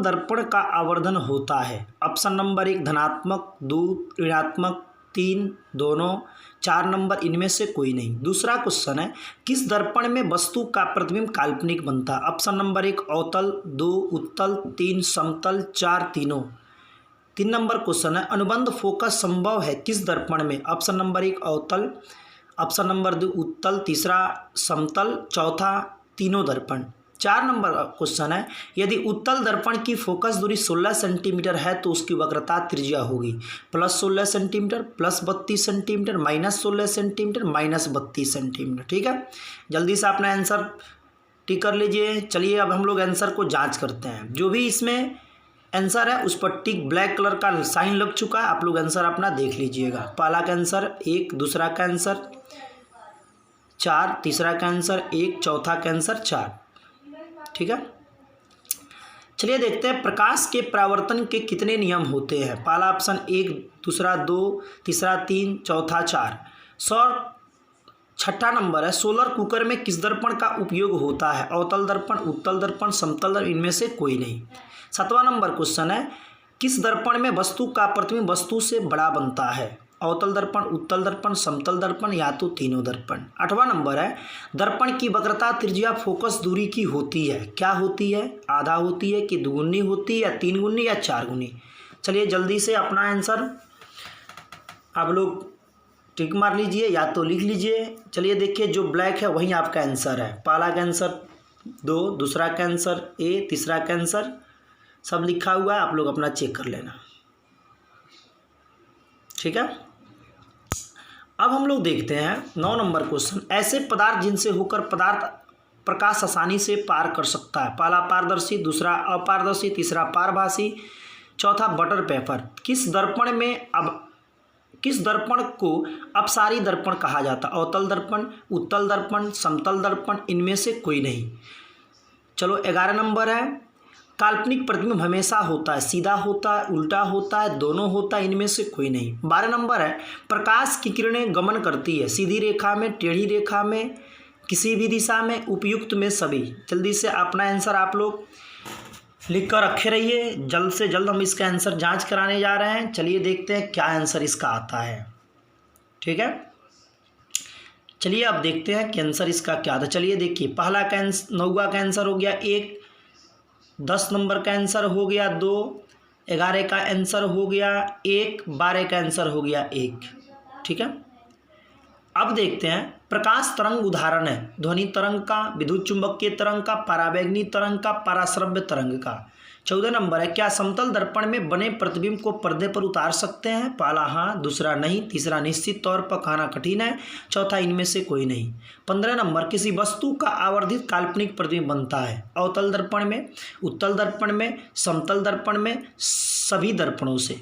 दर्पण का आवर्धन होता है? ऑप्शन नंबर 1 धनात्मक, 2 ऋणात्मक, 3 दोनों, 4 नंबर इनमें से कोई नहीं। दूसरा क्वेश्चन है, किस दर्पण में वस्तु का प्रतिबिंब काल्पनिक बनता है? ऑप्शन नंबर 1 अवतल, 2 उत्तल, 3 समतल, 4 तीनों। 3 नंबर क्वेश्चन है, अनुबंध फोकस संभव है किस दर्पण में? ऑप्शन नंबर 1 अवतल, ऑप्शन नंबर 2 उत्तल, तीसरा समतल, चौथा तीनों दर्पण। 4 नंबर क्वेश्चन है, यदि उत्तल दर्पण की फोकस दूरी 16 सेंटीमीटर है तो उसकी वक्रता त्रिज्या होगी +16 सेंटीमीटर, +32 सेंटीमीटर, -16 सेंटीमीटर, -32 सेंटीमीटर। ठीक है, जल्दी से अपना आंसर टिक कर लीजिए। चलिए अब हम लोग आंसर को जांच करते हैं। जो भी इसमें आंसर है उस पर टिक ब्लैक कलर का साइन लग चुका है, आप लोग आंसर अपना देख लीजिएगा। पहला का आंसर 1, दूसरा का आंसर 4, तीसरा का आंसर 1, चौथा का आंसर 4। ठीक है, चलिए देखते हैं प्रकाश के परावर्तन के कितने नियम होते हैं। पहला ऑप्शन 1, दूसरा 2, तीसरा 3, चौथा 4। छठा नंबर है, सोलर कुकर में किस दर्पण का उपयोग होता है? अवतल दर्पण, उत्तल दर्पण, समतल दर्पण, इनमें से कोई नहीं। 7वां नंबर क्वेश्चन है, किस दर्पण में वस्तु का प्रतिबिंब वस्तु से बड़ा बनता है? अवतल दर्पण, उत्तल दर्पण, समतल दर्पण या तो तीनों दर्पण। 8वां नंबर है, दर्पण की वक्रता त्रिज्या फोकस दूरी की होती है, क्या होती है? आधा होती है कि दुगुनी होती है या 3 गुनी या 4 गुनी? चलिए जल्दी से अपना आंसर आप लोग टिक मार लीजिए या तो लिख लीजिए। चलिए देखिए, जो ब्लैक है वही आपका आंसर है। पहला का आंसर 2, दूसरा का आंसर ए, तीसरा का आंसर सब लिखा हुआ है, आप लोग अपना चेक कर लेना। ठीक है, अब हम लोग देखते हैं 9 नंबर क्वेश्चन, ऐसे पदार्थ जिनसे होकर पदार्थ प्रकाश आसानी से पार कर सकता है। पहला पारदर्शी, दूसरा अपारदर्शी, तीसरा पारभासी, चौथा बटर पेपर। किस दर्पण को अपसारी दर्पण कहा जाता है? अवतल दर्पण, उत्तल दर्पण, समतल दर्पण, इनमें से कोई नहीं। चलो 11 नंबर है, काल्पनिक प्रतिबिंब हमेशा होता है, सीधा होता है, उल्टा होता है, दोनों होता है, इनमें से कोई नहीं। 12 नंबर है, प्रकाश की किरणें गमन करती है सीधी रेखा में, टेढ़ी रेखा में, किसी भी दिशा में, उपयुक्त में, सभी। जल्दी से अपना आंसर आप लोग लिख कर रखे रहिए, जल्द से जल्द हम इसका आंसर जांच कराने जा रहे हैं। चलिए देखते हैं क्या आंसर इसका आता है। ठीक है, चलिए अब देखते हैं कि आंसर इसका क्या था। चलिए देखिए, पहला का 9वां का आंसर हो गया 1, 10 नंबर का आंसर हो गया 2, 11 का आंसर हो गया 1, 12 का आंसर हो गया 1। ठीक है, अब देखते हैं प्रकाश तरंग उदाहरण है ध्वनि तरंग का, विद्युत चुंबकीय तरंग का, परावैगनी तरंग का, पराश्रव्य तरंग का। 14 नंबर है, क्या समतल दर्पण में बने प्रतिबिंब को पर्दे पर उतार सकते हैं? पहला हाँ, दूसरा नहीं, तीसरा निश्चित तौर पर कहना कठिन है, चौथा इनमें से कोई नहीं। 15 नंबर, किसी वस्तु का आवर्धित काल्पनिक प्रतिबिंब बनता है? अवतल दर्पण में, उत्तल दर्पण में, समतल दर्पण में, सभी दर्पणों से।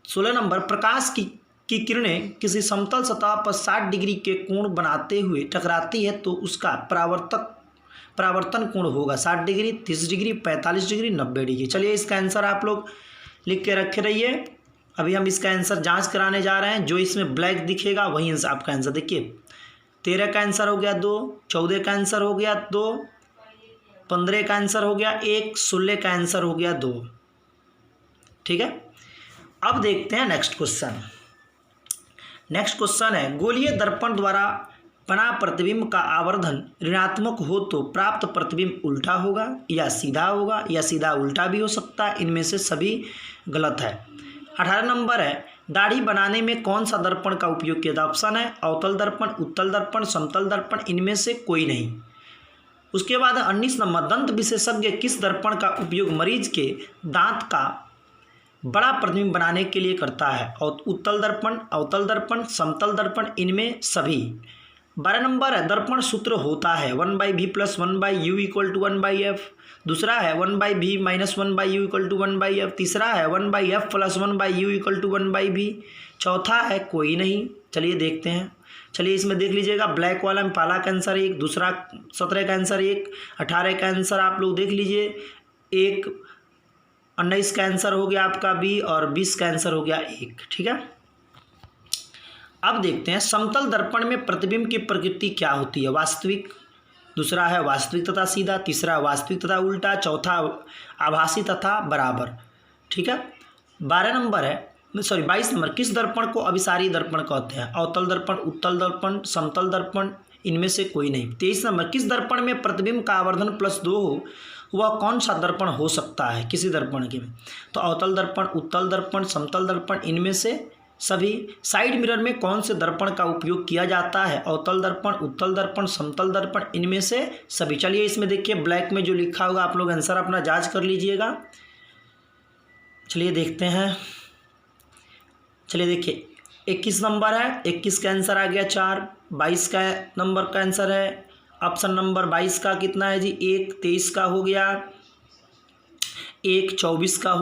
16 नंबर, प्रकाश की किरणें किसी समतल सतह पर 60 डिग्री के कोण बनाते हुए टकराती है तो उसका परावर्तन कोण होगा 60 डिग्री, 30 डिग्री, 45 डिग्री, 90 डिग्री। चलिए इसका आंसर आप लोग लिख के रखे रहिए। अभी हम इसका आंसर जांच कराने जा रहे हैं। जो इसमें ब्लैक दिखेगा वही आपका आंसर। देखिए 13 का आंसर हो गया 2, 14 का आंसर हो गया 2, 15 का आंसर हो गया 1, 16 का आंसर हो गया 2। ठीक है, अब देखते हैं नेक्स्ट क्वेश्चन। नेक्स्ट क्वेश्चन है, गोलीय दर्पण द्वारा बना प्रतिबिंब का आवर्धन ऋणात्मक हो तो प्राप्त प्रतिबिंब उल्टा होगा या सीधा होगा या सीधा उल्टा भी हो सकता है, इनमें से सभी गलत है। 18 नंबर है, दाढ़ी बनाने में कौन सा दर्पण का उपयोग किया था? ऑप्शन है अवतल दर्पण, उत्तल दर्पण, समतल दर्पण, इनमें से कोई नहीं। उसके बाद 19 नंबर, दंत विशेषज्ञ किस दर्पण का उपयोग मरीज के दांत का बड़ा प्रतिबिंब बनाने के लिए करता है? उत्तल दर्पण, अवतल दर्पण, समतल दर्पण, इनमें सभी। 12 नंबर है, दर्पण सूत्र होता है 1/v + 1/u = 1/f। दूसरा है 1/v - 1/u = 1/f। तीसरा है 1/f + 1/u = 1/v। चौथा है कोई नहीं। चलिए देखते हैं। चलिए इसमें देख लीजिएगा, ब्लैक वाला में पहला का आंसर 1, दूसरा 17 का आंसर 1, 18 का आंसर आप लोग देख लीजिए 1, 19 का आंसर हो गया आपका बी और 20 का आंसर हो गया 1। ठीक है, अब देखते हैं समतल दर्पण में प्रतिबिंब की प्रकृति क्या होती है? वास्तविक, दूसरा है वास्तविक तथा सीधा, तीसरा वास्तविक तथा उल्टा, चौथा आभासी तथा बराबर। ठीक है। 22 नंबर, किस दर्पण को अभिसारी दर्पण कहते हैं? अवतल दर्पण, उत्तल दर्पण, समतल दर्पण, इनमें से कोई नहीं। 23 नंबर, किस दर्पण में प्रतिबिंब का आवर्धन +2 हो वह कौन सा दर्पण हो सकता है किसी दर्पण के में? तो अवतल दर्पण, उत्तल दर्पण, समतल दर्पण, इनमें से सभी। साइड मिरर में कौन से दर्पण का उपयोग किया जाता है? अवतल दर्पण, उत्तल दर्पण, समतल दर्पण, इनमें से सभी। चलिए इसमें देखिए ब्लैक में जो लिखा होगा आप लोग आंसर अपना जांच कर लीजिएगा। चलिए देखते हैं। चलिए देखिए 21 नंबर है, 21 का आंसर आ गया 4। 22 का नंबर का आंसर है ऑप्शन नंबर 22 का कितना है जी? 1। 23 का हो गया 1। 24 का हो